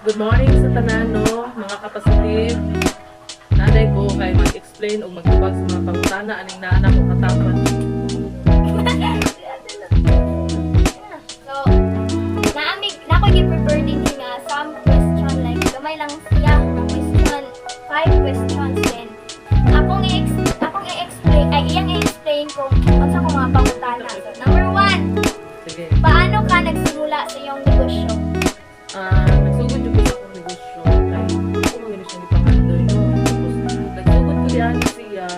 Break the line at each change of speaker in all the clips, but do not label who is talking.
Good morning sa tanan, no, mga kapasitib. Nanay ko kay mag-explain o magtubag sa mga pangutana aning naanak ko katapat.
So, nakoy gi-prepare din nga some question like gamay lang siya ng question, 5 questions then. Akong i-explain, ay iyang i-explain kung unsa ko mga pangutana. So, number 1,
Sige.
paano ka nagsimula sa iyong negosyo?
Nagsugod yung gusto kong negosyo. Kaya ako mga siya ni Pangandoy, no. Tapos, nagsugod ko yan siya.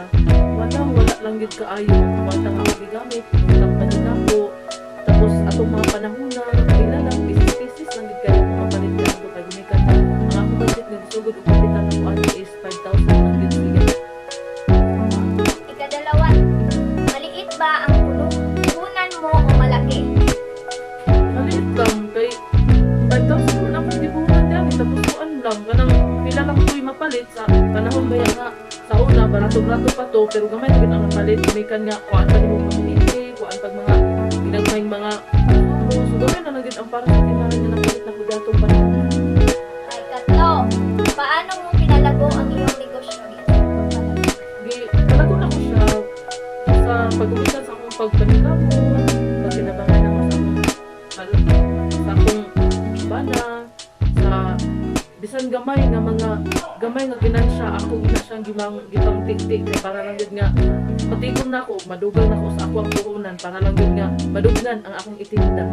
Wala lang yun kaayo. Wala nga ako gigamit. Walang panin ako. Tapos, atong mga panahon na, kailan lang, pieces lang yun kayo mga palitan ko. Kaya gumikan na, ang akong budget nagsugod, ang kapitan ng ano is 5,000 lang yun siya.
Ikadalawa, maliit ba ang puhunan mo o malaki?
Maliit lang. Kay 5,000 man ako gibuhan dyan. Tapos, kuan lang. Kanang pila lang ko'y mapalit sa panahon ba yan nga. Sa una, barato-barato pa to. Pero gamay na ang mapalit. Gumikan nga, kuan pa mo community, kuan pag mga ginagmayng mga so gamay na naging ang parang sa tinaran niya napalit na ko dato pa.
Ay, katlo, paano mo pinalago ang iyong negosyo?
Palago na ko siya sa pag-umisan sa akong pagpanikamo, pag kinabangan ako sa akong bana, sa bisan gamay nga ginansya ako gina siyang gipang tik-tik kaya para lang yun nga patigom na ako, madugang na ako sa ako ang puhunan para lang yun nga madugnan ang akong itinda.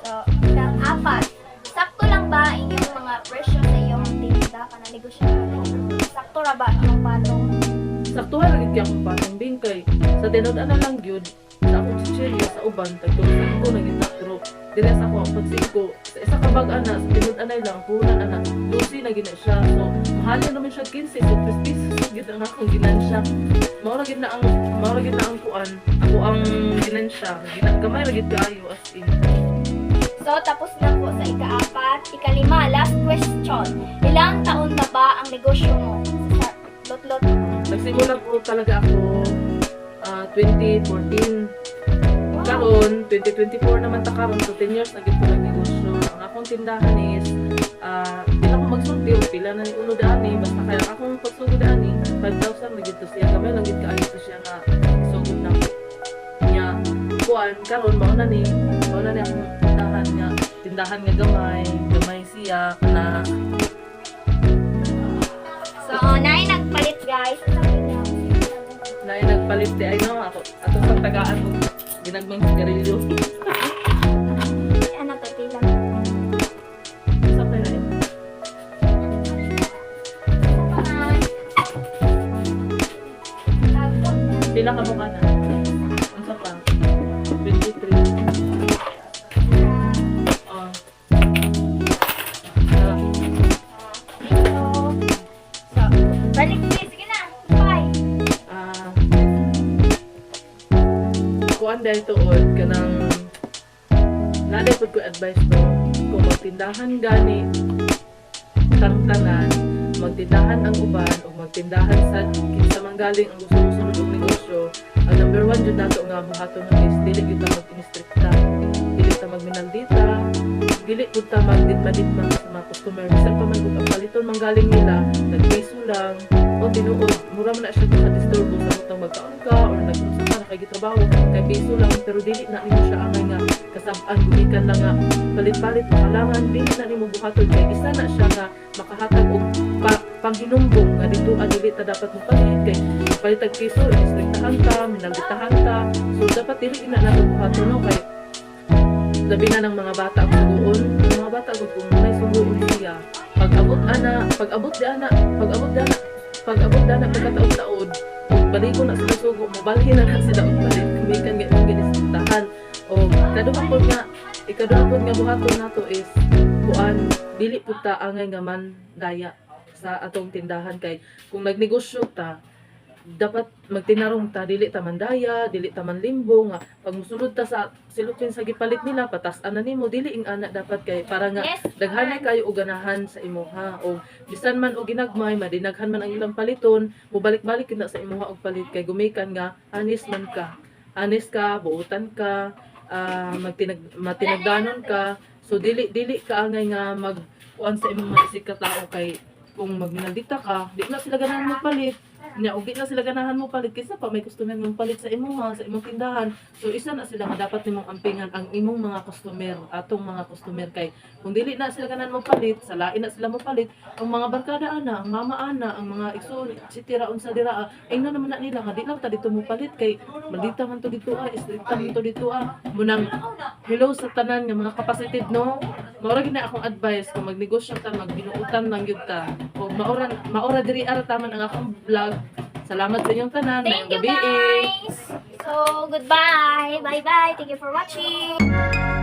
So, ikang-apat, sakto lang ba inyong mga presyo sa iyong tinda ka na negosyo? Sakto ra ba ang patong?
Saktuhan rin kaya akong patong bingkay sa tinudan na lang yun sa akong chichirya sa uban tagtulungan ko naging pero dire sa ako ang pagsiko sa isa ka bag-ana sa tinudan na lang puhunan ana lucy na gina siya so mahalin naman siya 15 so 3 pesos gid ang akong ginansya mao ra gid na ang kuan ako ang ginansya gamay ra gid kaayo as in.
So, tapos na po sa ika-apat. Ika-5, last question. Ilang taon na ba ang negosyo mo? Sa lot-lot.
Nagsimula po talaga ako 2014. Karon 2024 naman ta karon so 10 years na gid ko nagnegosyo. Ang akong tindahan is di lang ko magsulti o pila na ni uno daani basta kaya akong pagsugod daani 5,000 na gid to siya gamay lang gid kaayo to siya nga isugod na nya kuan karon mao na ni akong tindahan nga gamay siya na
So, naay nagpalit guys.
nagpalit di ay no ako ato sa tagaan mo ginagmang sigarilyo.
Ano to, pila?
Sa pala eh. Pila ka mo ka na? Ang sa pa? 23. Oh.
Balik sige na. Bye.
Kuan dahil tuod kanang naday pod ko advice to kung magtindahan gani tanan magtindahan ang uban o magtindahan sa kinsa man galing ang gusto mo sunod og negosyo ang number 1 jud nato nga buhaton is dili gyud ta mag-instrikta dili ta magminaldita dili pud ta magditma-ditma sa mga customer bisan pa man kung ang paliton man galing nila nagpiso lang o tinuod mura man na siya sa disturbo sa butang magkaon ka or nag-unsa ka na kay gitrabaho kay piso lang pero dili na nimo siya angay nga kasab-an gumikan lang nga palit-palit makalangan dili na nimo buhaton kay isa na siya nga makahatag og panghinumbong nga dito dili ta dapat mo palit kay palit tag piso istriktahan ka minalditahan ka so dapat dili na nato buhaton no kay labi na ng mga bata ang suguon ang mga bata kung may suguon siya pag-abot dana pagkataod-taod balik ko na sila sugo mabalhin na sila og palit kumikan nga yung ginisitahan o ikaduhapon nga buhaton nato is kuan dili pud ta angay nga man daya sa atong tindahan kay kung nagnegosyo ta dapat magtinarong ta dili ta mandaya dili ta manlimbo nga pag musulod ta sa silutin sa gipalit nila patas ana nimo dili ing ana dapat kay para nga daghanay kayo og ganahan sa imuha o bisan man og ginagmay madinaghan man ang ilang paliton mobalik-balik na sa imuha og palit kay gumikan nga honest ka buutan ka matinagdanon ka so dili ka angay nga kuan sa imong mga isig ka tao kay kung magminaldita ka, di na sila ganahan mo palit. Nya ug di na sila ganahan mo palit kaysa pa may customer mong palit sa imong tindahan. So isa na sila nga dapat nimong ampingan ang imong mga customer, atong mga customer kay kung dili na sila ganahan mo palit, sa lain na sila mo palit, ang mga barkada ana, ang mama ana, ang mga igsoon, etc. unsa dira, ay na naman na nila nga di lang ta dito mo palit kay maldita man to dito istrikta man to dito munang hello sa tanan nga mga kapasited no. Maura gid na akong advice kung magnegosyo ta, magbinuutan lang gyud ta. O maura diri ara taman ang akong vlog. Salamat sa inyong tanan.
Thank you
Mayong gabi.
guys! So, goodbye! Bye-bye! Thank you for watching!